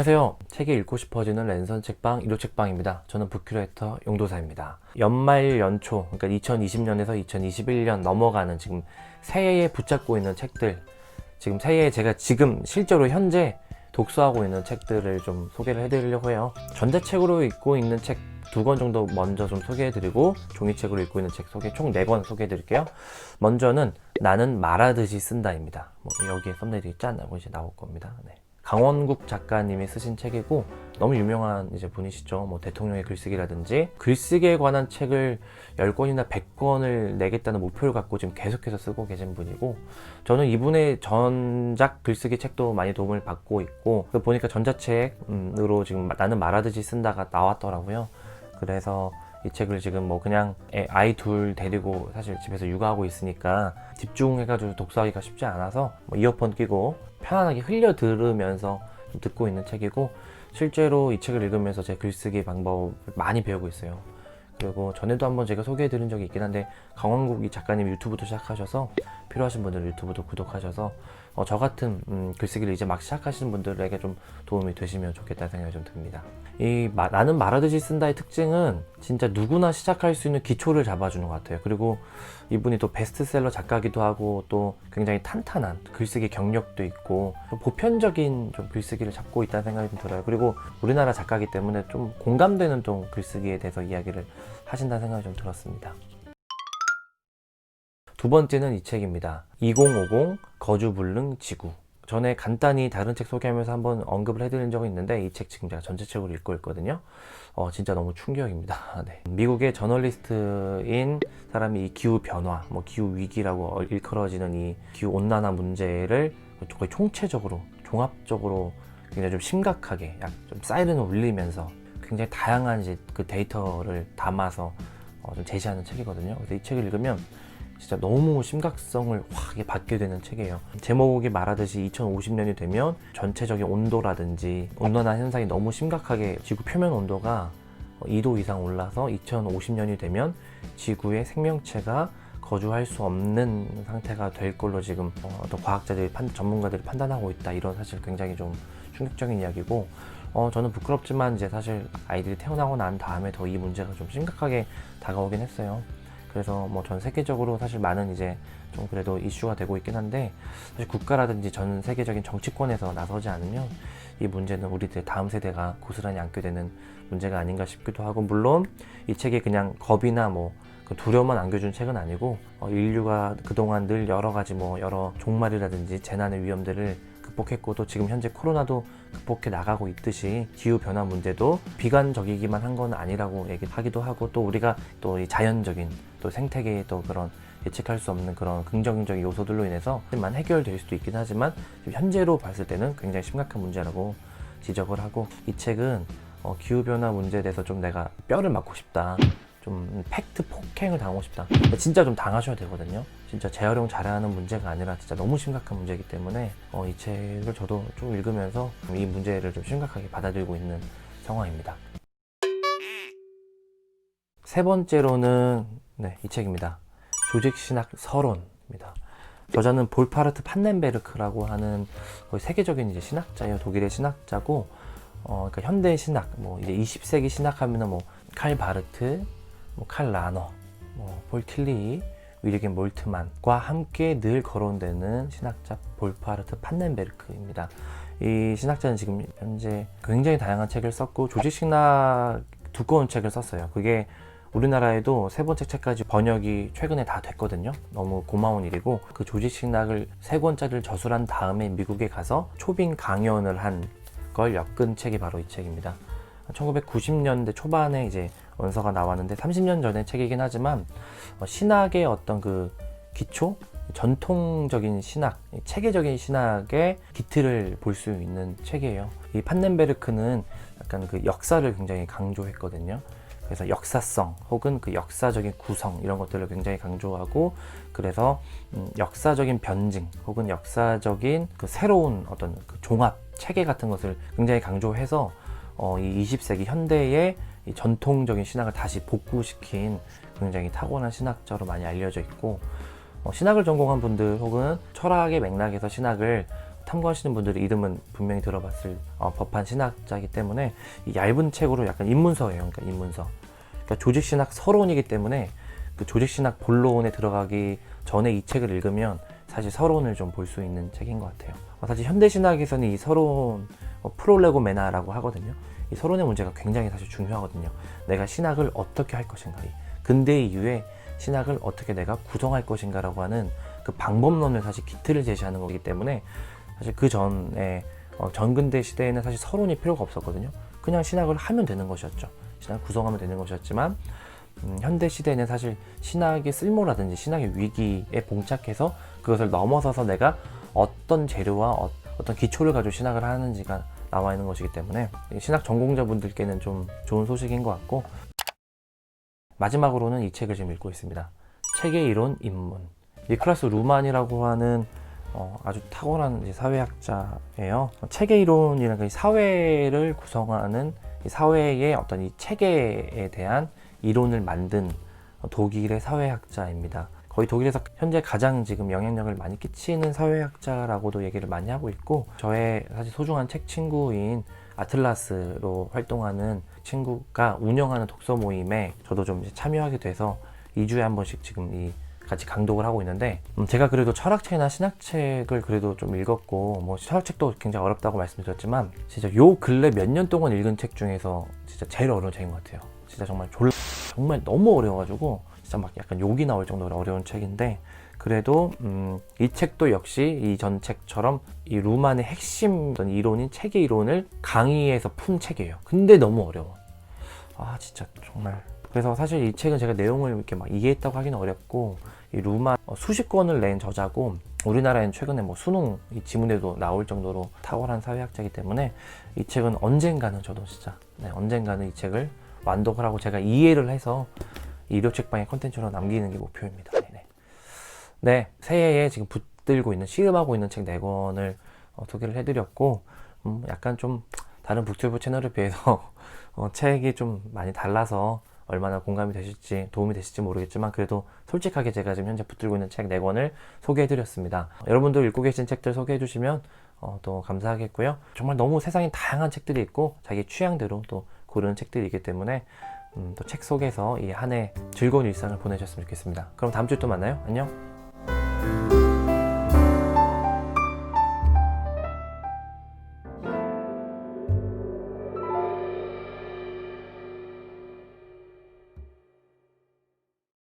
안녕하세요. 책이 읽고 싶어지는 랜선 책방 1호 책방입니다. 저는 북큐레이터 용도사입니다. 연말 연초, 그러니까 2020년에서 2021년 넘어가는 지금 새해에 붙잡고 있는 책들, 지금 새해에 제가 지금 실제로 현재 독서하고 있는 책들을 좀 소개를 해드리려고 해요. 전자책으로 읽고 있는 책 2권 정도 먼저 좀 소개해드리고, 종이책으로 읽고 있는 책 총 4권 소개해드릴게요. 먼저는 나는 말하듯이 쓴다입니다. 여기에 썸네일이 짠 하고 이제 나올 겁니다. 네. 강원국 작가님이 쓰신 책이고, 너무 유명한 이제 분이시죠. 대통령의 글쓰기라든지 글쓰기에 관한 책을 10권이나 100권을 내겠다는 목표를 갖고 지금 계속해서 쓰고 계신 분이고, 저는 이분의 전작 글쓰기 책도 많이 도움을 받고 있고, 보니까 전자책으로 지금 나는 말하듯이 쓴다가 나왔더라고요. 그래서 이 책을 지금 그냥 아이 둘 데리고 사실 집에서 육아하고 있으니까 집중해가지고 독서하기가 쉽지 않아서 이어폰 끼고 편안하게 흘려 들으면서 듣고 있는 책이고, 실제로 이 책을 읽으면서 제 글쓰기 방법을 많이 배우고 있어요. 그리고 전에도 한번 제가 소개해드린 적이 있긴 한데, 강원국 이 작가님 유튜브도 시작하셔서 필요하신 분들 유튜브도 구독하셔서 저 같은 글쓰기를 이제 막 시작하시는 분들에게 좀 도움이 되시면 좋겠다는 생각이 좀 듭니다. 나는 말하듯이 쓴다의 특징은 진짜 누구나 시작할 수 있는 기초를 잡아주는 것 같아요. 그리고 이분이 또 베스트셀러 작가기도 하고, 또 굉장히 탄탄한 글쓰기 경력도 있고, 보편적인 좀 글쓰기를 잡고 있다는 생각이 좀 들어요. 그리고 우리나라 작가이기 때문에 좀 공감되는 또 글쓰기에 대해서 이야기를 하신다는 생각이 좀 들었습니다. 두 번째는 이 책입니다. 2050 거주불능 지구. 전에 간단히 다른 책 소개하면서 한번 언급을 해드린 적이 있는데, 이 책 지금 제가 전체책으로 읽고 있거든요. 진짜 너무 충격입니다. 네. 미국의 저널리스트인 사람이 이 기후 변화, 기후 위기라고 일컬어지는 이 기후 온난화 문제를 거의 총체적으로, 종합적으로 굉장히 좀 심각하게 좀 사이렌을 울리면서 굉장히 다양한 이제 그 데이터를 담아서 좀 제시하는 책이거든요. 그래서 이 책을 읽으면 진짜 너무 심각성을 확 받게 되는 책이에요. 제목이 말하듯이 2050년이 되면 전체적인 온도라든지 온난화 현상이 너무 심각하게, 지구 표면 온도가 2도 이상 올라서 2050년이 되면 지구의 생명체가 거주할 수 없는 상태가 될 걸로 지금 어떤 과학자들이 전문가들이 판단하고 있다. 이런 사실 굉장히 좀 충격적인 이야기고, 저는 부끄럽지만 이제 사실 아이들이 태어나고 난 다음에 더 이 문제가 좀 심각하게 다가오긴 했어요. 그래서 전 세계적으로 사실 많은 이제 좀 그래도 이슈가 되고 있긴 한데, 사실 국가라든지 전 세계적인 정치권에서 나서지 않으면 이 문제는 우리들 다음 세대가 고스란히 안게 되는 문제가 아닌가 싶기도 하고, 물론 이 책이 그냥 겁이나 그 두려움만 안겨준 책은 아니고, 인류가 그동안 늘 여러 가지 여러 종말이라든지 재난의 위험들을 극복했고, 또 지금 현재 코로나도 극복해 나가고 있듯이 기후변화 문제도 비관적이기만 한 건 아니라고 얘기하기도 하고, 또 우리가 또 이 자연적인 또 생태계의 또 그런 예측할 수 없는 그런 긍정적인 요소들로 인해서 만 해결될 수도 있긴 하지만, 현재로 봤을 때는 굉장히 심각한 문제라고 지적을 하고, 이 책은 기후변화 문제에 대해서 좀 내가 뼈를 맞고 싶다, 좀 팩트 폭행을 당하고 싶다, 진짜 좀 당하셔야 되거든요. 진짜 재활용 잘하는 문제가 아니라 진짜 너무 심각한 문제이기 때문에 이 책을 저도 좀 읽으면서 이 문제를 좀 심각하게 받아들이고 있는 상황입니다. 세 번째로는 이 책입니다. 조직신학 서론입니다. 저자는 볼파르트 판넨베르크라고 하는 거의 세계적인 이제 신학자예요. 독일의 신학자고, 그러니까 현대 신학, 이제 20세기 신학하면은 칼 바르트, 칼 라너, 폴 틸리, 위르겐 몰트만과 함께 늘 거론되는 신학자 볼파르트 판넨베르크입니다. 이 신학자는 지금 현재 굉장히 다양한 책을 썼고, 조직신학 두꺼운 책을 썼어요. 그게 우리나라에도 세 번째 책까지 번역이 최근에 다 됐거든요. 너무 고마운 일이고, 그 조직신학을 3권짜리를 저술한 다음에 미국에 가서 초빙 강연을 한 걸 엮은 책이 바로 이 책입니다. 1990년대 초반에 이제 원서가 나왔는데 30년 전의 책이긴 하지만, 신학의 어떤 그 기초, 전통적인 신학, 체계적인 신학의 기틀을 볼 수 있는 책이에요. 이 판넨베르크는 약간 그 역사를 굉장히 강조했거든요. 그래서 역사성 혹은 그 역사적인 구성, 이런 것들을 굉장히 강조하고, 그래서 역사적인 변증 혹은 역사적인 그 새로운 어떤 그 종합 체계 같은 것을 굉장히 강조해서 이 20세기 현대의 이 전통적인 신학을 다시 복구시킨 굉장히 타고난 신학자로 많이 알려져 있고, 신학을 전공한 분들 혹은 철학의 맥락에서 신학을 탐구하시는 분들이 이름은 분명히 들어봤을 법한 신학자이기 때문에 이 얇은 책으로 약간 입문서예요. 그러니까 입문서. 그러니까 조직신학 서론이기 때문에 그 조직신학 본론에 들어가기 전에 이 책을 읽으면 사실 서론을 좀 볼 수 있는 책인 것 같아요. 사실 현대신학에서는 이 서론 프롤레고메나라고 하거든요. 이 서론의 문제가 굉장히 사실 중요하거든요. 내가 신학을 어떻게 할 것인가, 근대 이후에 신학을 어떻게 내가 구성할 것인가라고 하는 그 방법론을 사실 기틀을 제시하는 거기 때문에 사실 그 전에 전근대 시대에는 사실 서론이 필요가 없었거든요. 그냥 신학을 하면 되는 것이었죠. 신학을 구성하면 되는 것이었지만 현대 시대에는 사실 신학의 쓸모라든지 신학의 위기에 봉착해서 그것을 넘어서서 내가 어떤 재료와 어떤 기초를 가지고 신학을 하는지가 나와 있는 것이기 때문에 신학 전공자분들께는 좀 좋은 소식인 것 같고, 마지막으로는 이 책을 지금 읽고 있습니다. 책의 이론 입문. 니클라스 루만이라고 하는 아주 탁월한 사회학자예요. 책의 이론이라는 사회를 구성하는 사회의 어떤 이 체계에 대한 이론을 만든 독일의 사회학자입니다. 거의 독일에서 현재 가장 지금 영향력을 많이 끼치는 사회학자라고도 얘기를 많이 하고 있고, 저의 사실 소중한 책 친구인 아틀라스로 활동하는 친구가 운영하는 독서 모임에 저도 좀 참여하게 돼서 2주에 한 번씩 지금 같이 강독을 하고 있는데, 제가 그래도 철학책이나 신학책을 그래도 좀 읽었고, 뭐 철학책도 굉장히 어렵다고 말씀드렸지만 진짜 요 근래 몇 년 동안 읽은 책 중에서 진짜 제일 어려운 책인 것 같아요. 진짜 정말 너무 어려워가지고 진짜 막 약간 욕이 나올 정도로 어려운 책인데, 그래도 이 책도 역시 이 전 책처럼 이 루만의 핵심 이론인 책의 이론을 강의에서 푼 책이에요. 근데 너무 어려워. 진짜 정말. 그래서 사실 이 책은 제가 내용을 이렇게 막 이해했다고 하기는 어렵고, 이 루만 수십 권을 낸 저자고, 우리나라에는 최근에 뭐 수능 지문에도 나올 정도로 탁월한 사회학자이기 때문에 이 책은 언젠가는 저도 진짜 언젠가는 이 책을 완독을 하고 제가 이해를 해서 일요 책방의 컨텐츠로 남기는 게 목표입니다. 네, 새해에 지금 붙들고 있는, 씨름하고 있는 책 4권을 소개를 해드렸고, 약간 좀 다른 북튜브 채널에 비해서 책이 좀 많이 달라서 얼마나 공감이 되실지 도움이 되실지 모르겠지만, 그래도 솔직하게 제가 지금 현재 붙들고 있는 책 4권을 소개해드렸습니다. 여러분도 읽고 계신 책들 소개해주시면 또 감사하겠고요. 정말 너무 세상에 다양한 책들이 있고 자기 취향대로 또 고르는 책들이 있기 때문에 또 책 속에서 이 한 해 즐거운 일상을 보내셨으면 좋겠습니다. 그럼 다음 주에 또 만나요. 안녕.